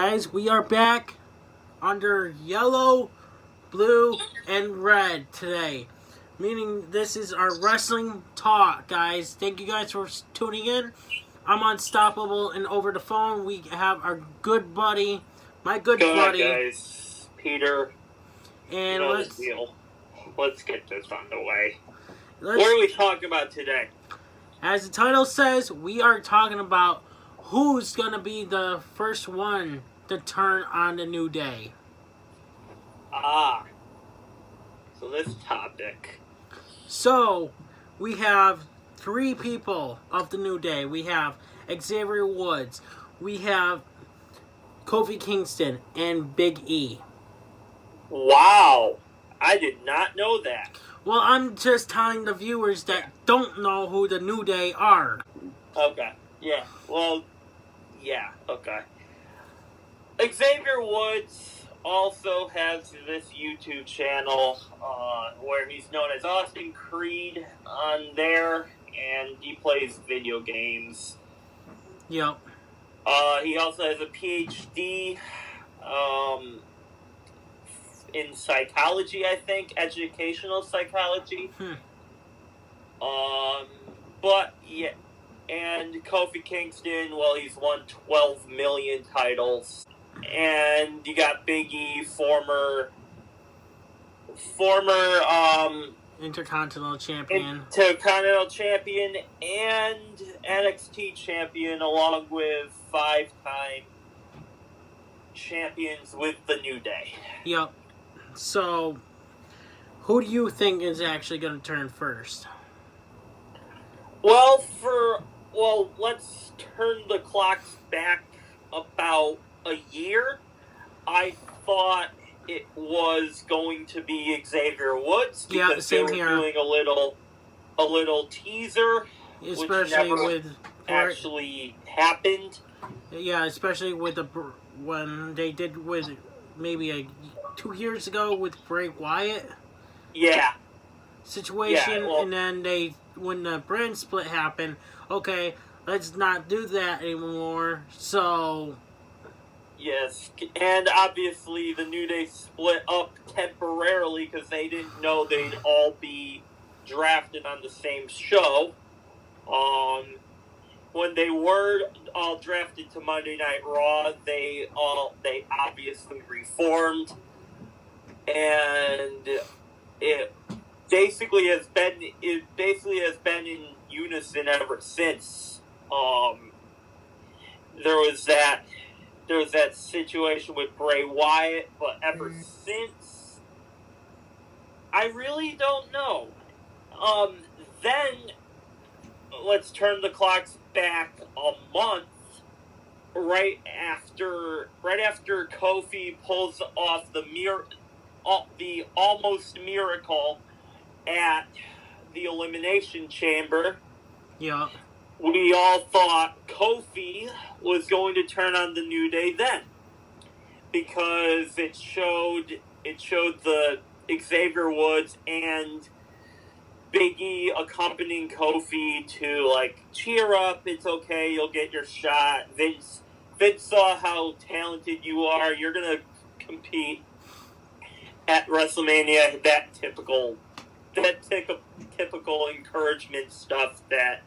Guys, we are back under yellow, blue, and red today. Meaning this is our wrestling talk, guys. Thank you guys for tuning in. I'm Unstoppable, and over the phone we have our good buddy, my good buddy. Guys, Peter. And you know the deal. Let's get this on the way. What are we talking about today? As the title says, we are talking about who's going to be the first one to turn on the New Day. So this topic. So, we have three people of the New Day. We have Xavier Woods, we have Kofi Kingston, and Big E. Wow! I did not know that. Well, I'm just telling the viewers that don't know who the New Day are. Okay. Yeah. Well, yeah. Okay. Xavier Woods also has this YouTube channel where he's known as Austin Creed on there, and he plays video games. Yep. He also has a PhD in psychology, I think, educational psychology. But yeah, and Kofi Kingston, well, he's won 12 million titles, and you got Big E, former Intercontinental Champion, and NXT champion, along with 5-time champions with the New Day. Yep. So, who do you think is actually going to turn first? Well, let's turn the clocks back about a year. I thought it was going to be Xavier Woods because they were doing a little teaser, especially which never with actually happened. Yeah, especially with when they did with maybe 2 years ago with Bray Wyatt. Yeah. Situation, yeah, well, and then when the brand split happened, okay, let's not do that anymore. So. Yes, and obviously the New Day split up temporarily because they didn't know they'd all be drafted on the same show. When they were all drafted to Monday Night Raw, they obviously reformed, and it basically has been in unison ever since. There was that situation with Bray Wyatt, but ever since, I really don't know. Then, let's turn the clocks back a month, right after Kofi pulls off the almost miracle at the Elimination Chamber. Yeah. We all thought Kofi was going to turn on the New Day then, because it showed the Xavier Woods and Big E accompanying Kofi to, like, cheer up, it's okay, you'll get your shot. Vince saw how talented you are, you're gonna compete at WrestleMania. That typical encouragement stuff that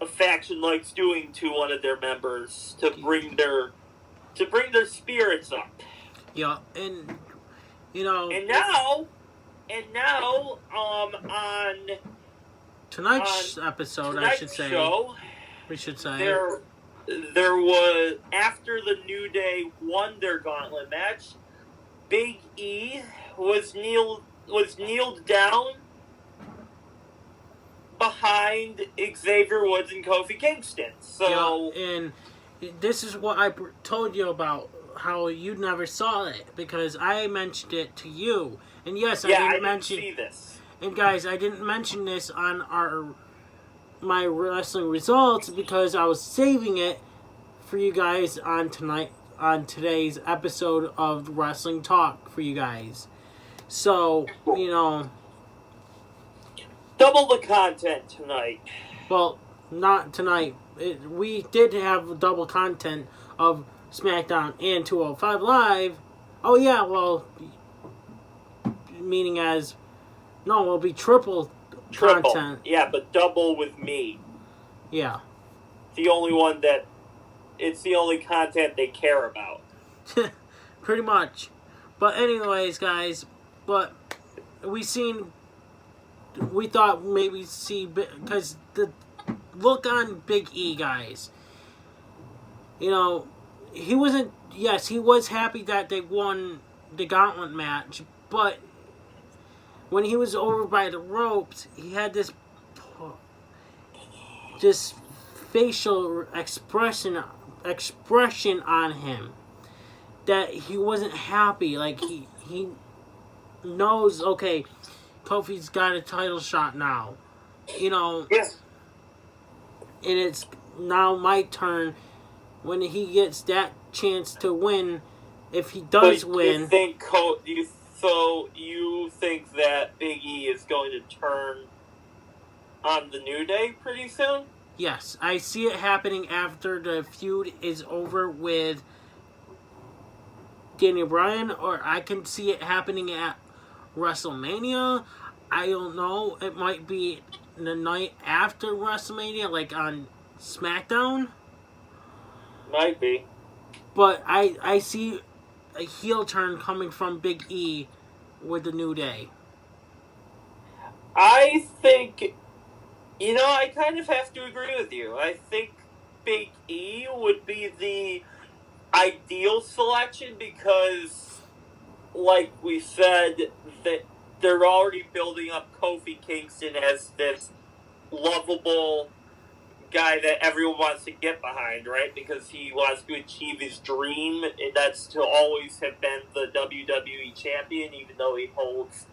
a faction likes doing to one of their members to bring their spirits up. Yeah, and you know. And now, on tonight's episode, I should say. We should say there was, after the New Day won their gauntlet match, Big E was kneeled down behind Xavier Woods and Kofi Kingston. So, yeah, and this is what I told you about, how you never saw it, because I mentioned it to you. And yes, I didn't see this. And guys, I didn't mention this on my wrestling results because I was saving it for you guys on today's episode of Wrestling Talk for you guys. So, you know, double the content tonight. Well, not tonight. We did have double content of SmackDown and 205 Live. Oh yeah, well, meaning as no, it'll be triple content. Yeah, but double with me. Yeah. The only one that it's the only content they care about. Pretty much. But anyways, guys, but we thought maybe see, because the look on Big E, guys, you know, he wasn't, yes, he was happy that they won the gauntlet match, but when he was over by the ropes, he had this facial expression on him that he wasn't happy. Like he knows, okay, Kofi's got a title shot now, you know. Yes. And it's now my turn when he gets that chance to win. If he does win, you think that Big E is going to turn on the New Day pretty soon? Yes, I see it happening after the feud is over with Daniel Bryan, or I can see it happening at WrestleMania. I don't know. It might be the night after WrestleMania, like on SmackDown. Might be. But I see a heel turn coming from Big E with the New Day. I think, I kind of have to agree with you. I think Big E would be the ideal selection because, like we said, that they're already building up Kofi Kingston as this lovable guy that everyone wants to get behind, right? Because he wants to achieve his dream, and that's to always have been the WWE champion, even though he holds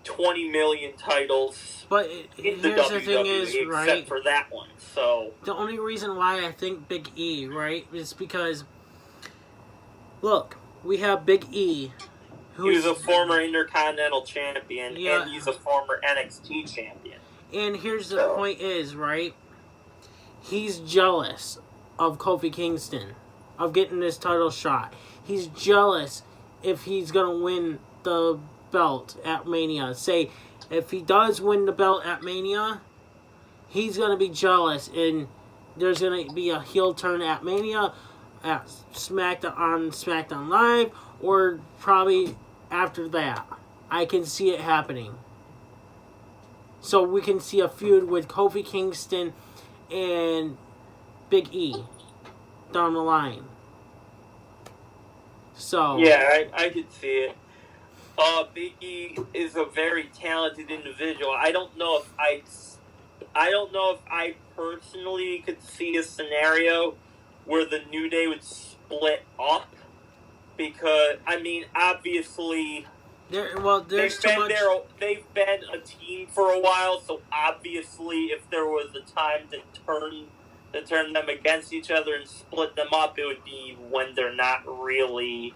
20 million titles. But in the here's WWE, the thing is, right? Except for that one. So the only reason why I think Big E, right, is because look, we have Big E. He's a former Intercontinental Champion, and he's a former NXT Champion. And here's the point is, right? He's jealous of Kofi Kingston, of getting this title shot. He's jealous if he's going to win the belt at Mania. Say, if he does win the belt at Mania, he's going to be jealous, and there's going to be a heel turn at Mania, at SmackDown Live, or probably after that. I can see it happening. So we can see a feud with Kofi Kingston and Big E down the line. So yeah, I could see it. Big E is a very talented individual. I don't know if I personally could see a scenario where the New Day would split up, because obviously they've been a team for a while, so obviously if there was a time to turn them against each other and split them up, it would be when they're not really,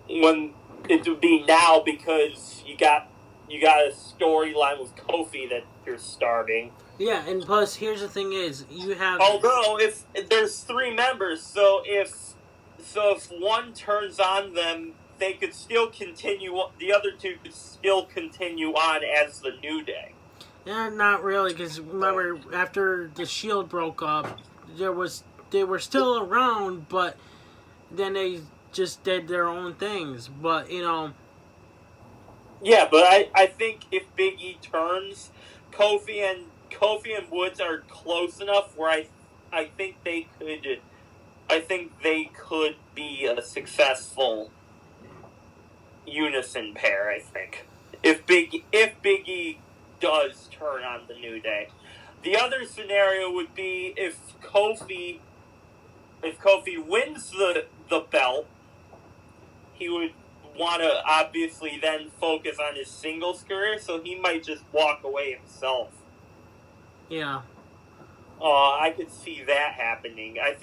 when it would be now, because you got a storyline with Kofi that you're starting. Yeah, and plus here's the thing is, you have, although if there's 3 members, so if one turns on them, they could still continue. The other 2 could still continue on as the New Day. Yeah, not really, because remember, after the Shield broke up, they were still around, but then they just did their own things. But Yeah, but I think if Big E turns, Kofi and Woods are close enough where I think they could be a successful unison pair. I think if Big E does turn on the New Day. The other scenario would be if Kofi wins the belt, he would want to obviously then focus on his singles career, so he might just walk away himself. Yeah. I could see that happening. I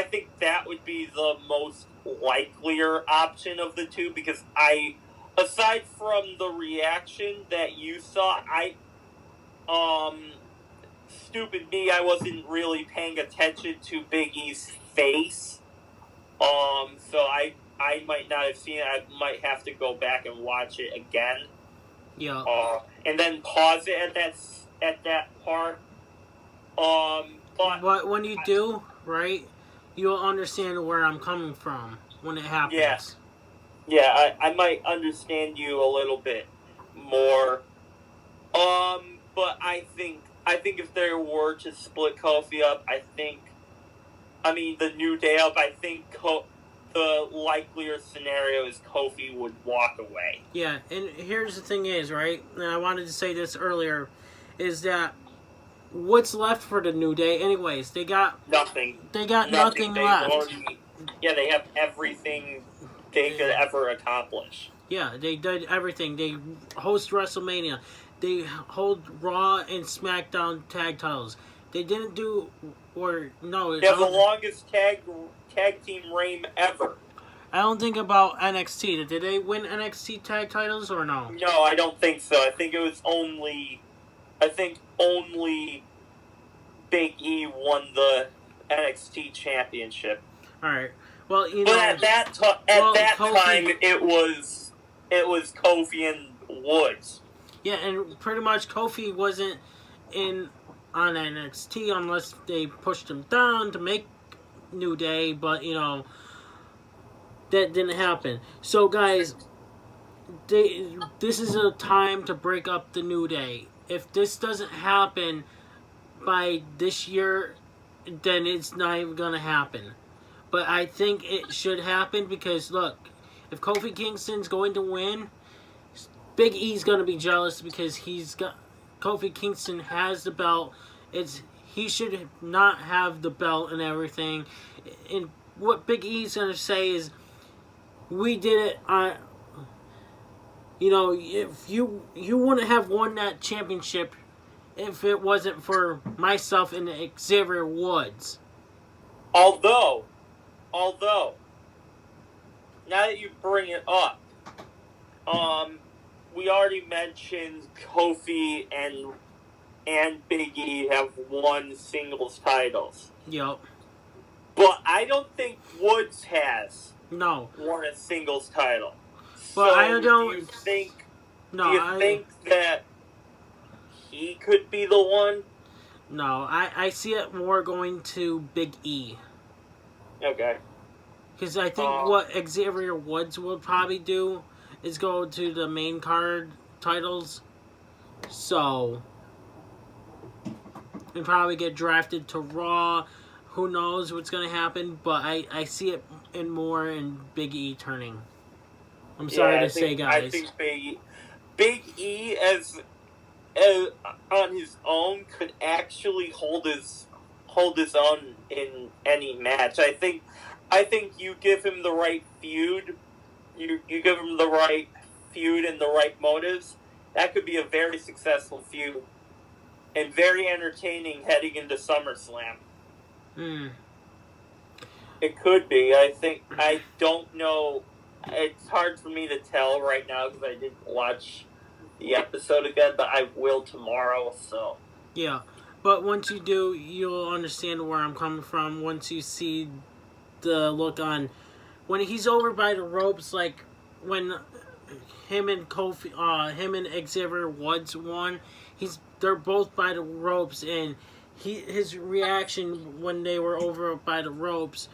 think that would be the most likelier option of the 2, because aside from the reaction that you saw, stupid me, I wasn't really paying attention to Big E's face So I might not have seen it. I might have to go back and watch it again. Yeah. And then pause it at that part. But when you do, right, you'll understand where I'm coming from when it happens. Yeah, I might understand you a little bit more. But I think if there were to split Kofi up, the New Day up, I think the likelier scenario is Kofi would walk away. Yeah, and here's the thing is, right, and I wanted to say this earlier, is that what's left for the New Day anyways? They got nothing. They got nothing left. They have everything they could ever accomplish. Yeah, they did everything. They host WrestleMania. They hold Raw and SmackDown tag titles. They didn't do, or no. They have the longest tag team reign ever. I don't think about NXT. Did they win NXT tag titles or no? No, I don't think so. I think only Big E won the NXT championship. All right. Well, but at that time, it was Kofi and Woods. Yeah, and pretty much Kofi wasn't on NXT unless they pushed him down to make New Day, but that didn't happen. So guys, this is a time to break up the New Day. If this doesn't happen by this year, then it's not even gonna happen. But I think it should happen because look, if Kofi Kingston's going to win, Big E's gonna be jealous because Kofi Kingston has the belt. He should not have the belt and everything. And what Big E's gonna say is, we did it on. If you wouldn't have won that championship if it wasn't for myself and Xavier Woods. Although, now that you bring it up, we already mentioned Kofi and Big E have won singles titles. Yep. But I don't think Woods has won a singles title. But so I don't. Do you think that he could be the one? No, I see it more going to Big E. Okay. Because I think what Xavier Woods will probably do is go to the main card titles. So, and probably get drafted to Raw. Who knows what's going to happen, but I see it more in Big E turning. I'm sorry to say, guys. I think Big E as on his own could actually hold his own in any match. I think you give him the right feud, you give him the right feud and the right motives. That could be a very successful feud and very entertaining heading into SummerSlam. It could be. I don't know. It's hard for me to tell right now because I didn't watch the episode again, but I will tomorrow. So yeah, but once you do, you'll understand where I'm coming from. Once you see the look on when he's over by the ropes, like when him and Xavier Woods won, they're both by the ropes, and his reaction when they were over by the ropes,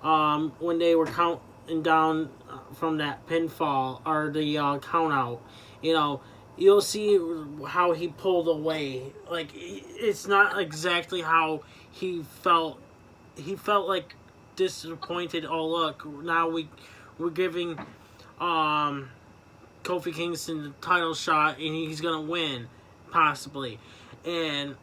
when they were counting down from that pinfall or the count out, you'll see how he pulled away. Like, it's not exactly how he felt. He felt like disappointed. Oh look, now we're giving Kofi Kingston the title shot and he's gonna win possibly, and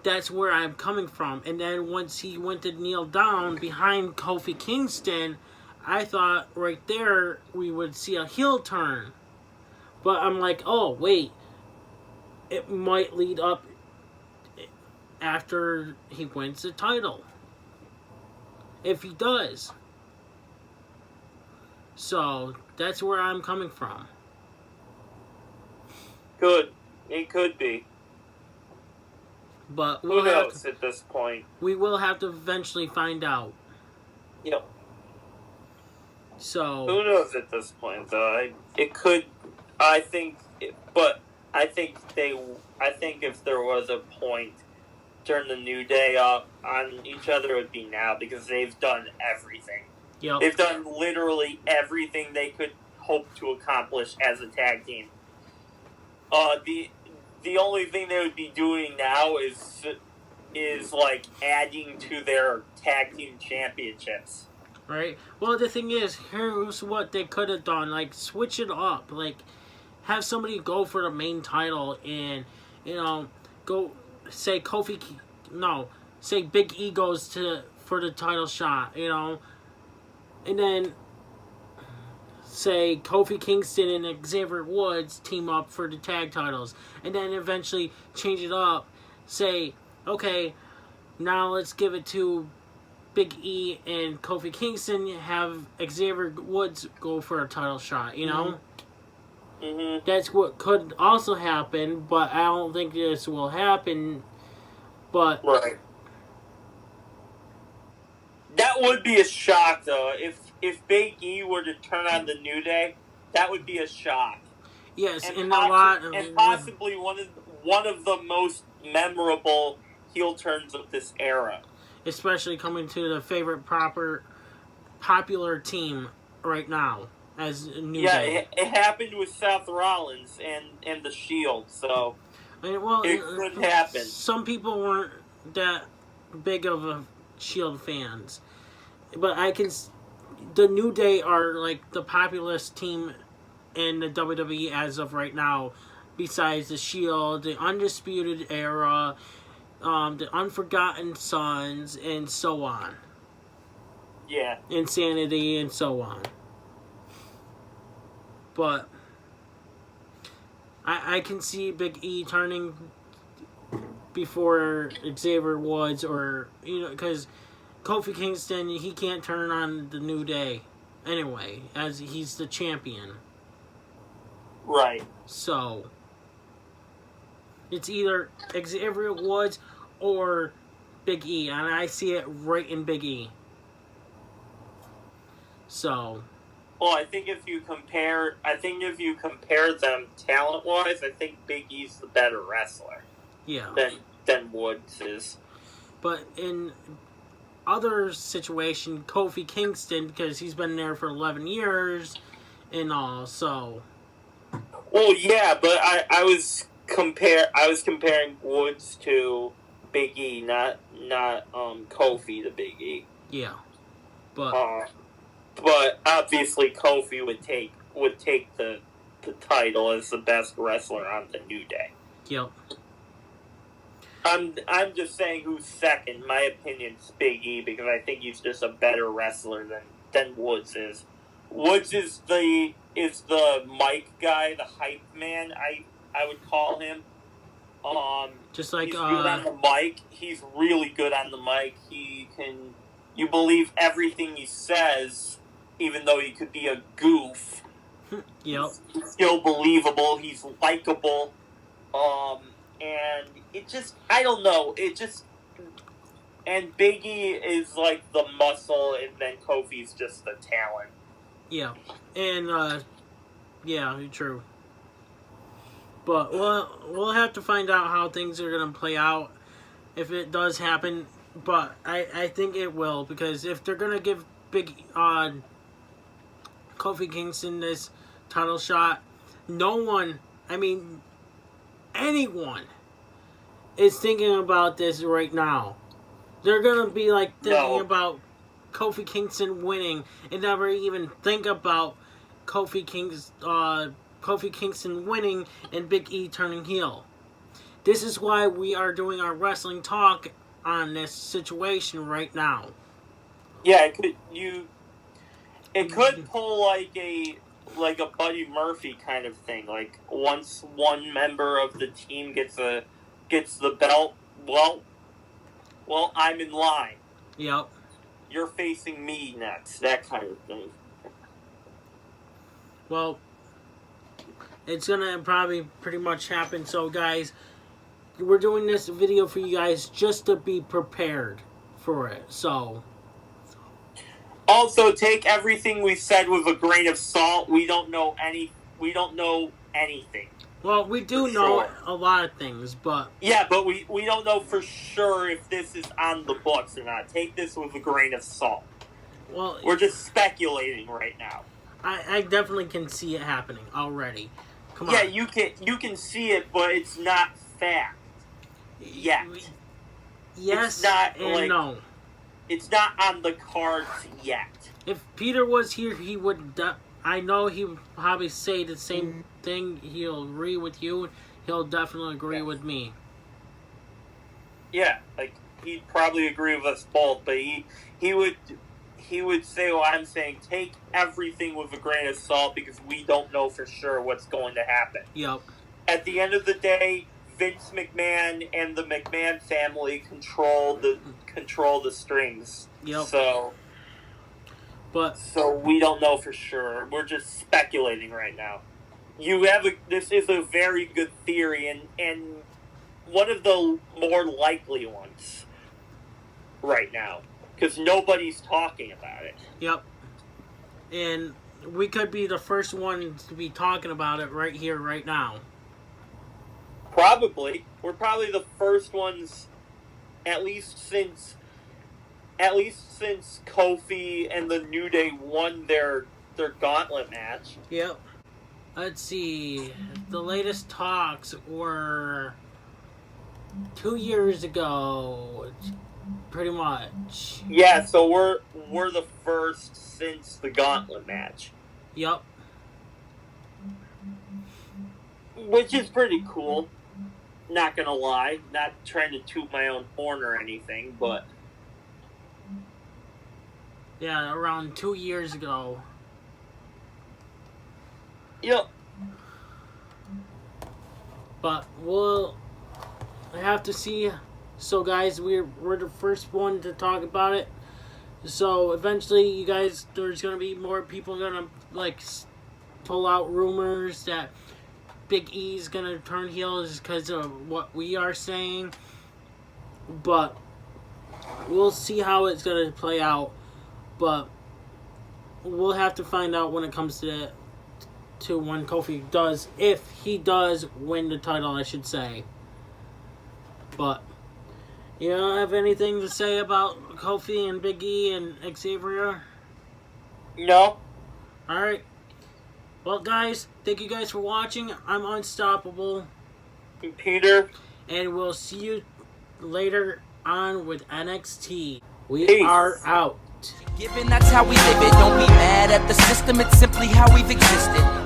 that's where I'm coming from. And then once he went to kneel down behind Kofi Kingston, I thought right there we would see a heel turn. But I'm like, oh, wait. It might lead up after he wins the title. If he does. So, that's where I'm coming from. Good. It could be. But who knows at this point? We will have to eventually find out. Yep. So who knows at this point, though? It could. I think, but I think if there was a point turn the New Day up on each other, it would be now, because they've done everything. yep. They've done literally everything they could hope to accomplish as a tag team. The only thing they would be doing now is like adding to their tag team championships. Right. Well, the thing is, here's what they could have done: like switch it up, like have somebody go for the main title, and go say Kofi. No, say Big E goes for the title shot, and then say Kofi Kingston and Xavier Woods team up for the tag titles, and then eventually change it up. Say, okay, now let's give it to Big E and Kofi Kingston, have Xavier Woods go for a title shot, Mm-hmm. That's what could also happen, but I don't think this will happen. But right. That would be a shock, though. If Big E were to turn on the New Day, that would be a shock. Yes, and possibly one of the most memorable heel turns of this era. Especially coming to the favorite popular team right now as New Day. It happened with Seth Rollins and the Shield, so it could happen. Some people weren't that big of a Shield fans, but the New Day are like the populous team in the WWE as of right now, besides the Shield, the Undisputed Era, the Unforgotten Sons, and so on. Yeah. Insanity, and so on. But I can see Big E turning before Xavier Woods, or, because Kofi Kingston, he can't turn on the New Day anyway, as he's the champion. Right. So it's either Xavier Woods or Big E, and I see it right in Big E. So, well, I think if you compare them talent-wise, I think Big E's the better wrestler. Yeah. Than Woods is. But in other situation, Kofi Kingston, because he's been there for 11 years and all, so. Well, yeah, but I was comparing Woods to Big E, not Kofi to Big E. Yeah, but obviously Kofi would take the title as the best wrestler on the New Day. Yep. I'm just saying who's second. My opinion's Big E, because I think he's just a better wrestler than Woods is. Woods is the mic guy, the hype man, I would call him. Just like he's good on the mic. He's really good on the mic. You believe everything he says, even though he could be a goof. Yep. He's still believable. He's likable. And it just, I don't know. And Big E is like the muscle, and then Kofi's just the talent. Yeah. And, yeah, true. But we'll have to find out how things are going to play out if it does happen. But I think it will, because if they're going to give Kofi Kingston this title shot, anyone is thinking about this right now. They're going to be thinking about Kofi Kingston winning and never even think about Kofi Kingston winning and Big E turning heel. This is why we are doing our wrestling talk on this situation right now. Yeah, it could pull like a Buddy Murphy kind of thing. Like, once one member of the team gets the belt, well, I'm in line. Yep. You're facing me next. That kind of thing. Well, it's gonna probably pretty much happen. So, guys, we're doing this video for you guys just to be prepared for it. So, Also, take everything we said with a grain of salt. We don't know anything. Well, we do know a lot of things, but... Yeah, but we don't know for sure if this is on the books or not. Take this with a grain of salt. Well, we're just speculating right now. I definitely can see it happening already. Come on. Yeah, you can see it, but it's not fact yet. Yes it's not, and no. It's not on the cards yet. If Peter was here, he would... I know he would probably say the same thing. He'll agree with you. He'll definitely agree with me. Yeah, like, he'd probably agree with us both, but he would say what I'm saying. Take everything with a grain of salt because we don't know for sure what's going to happen. Yep. At the end of the day, Vince McMahon and the McMahon family control the strings. Yep. So we don't know for sure. We're just speculating right now. This is a very good theory and one of the more likely ones right now. Because nobody's talking about it. Yep. And we could be the first ones to be talking about it right here, right now. Probably. We're probably the first ones, at least since Kofi and the New Day won their gauntlet match. Yep. Let's see. The latest talks were 2 years ago. Pretty much. Yeah, so we're the first since the gauntlet match. Yep. Which is pretty cool. Not gonna lie. Not trying to toot my own horn or anything, but... Yeah, around 2 years ago. Yep. But we'll have to see. So guys, we're the first one to talk about it. So eventually, you guys, there's gonna be more people gonna like pull out rumors that Big E's gonna turn heels because of what we are saying. But we'll see how it's gonna play out. But we'll have to find out when it comes to when Kofi does, if he does win the title, I should say. But you don't have anything to say about Kofi and Big E and Xavier? No. Alright. Well, guys, thank you guys for watching. I'm Unstoppable. Peter. And we'll see you later on with NXT. We Peace. are out. Given that's how we live it, don't be mad at the system, it's simply how we've existed.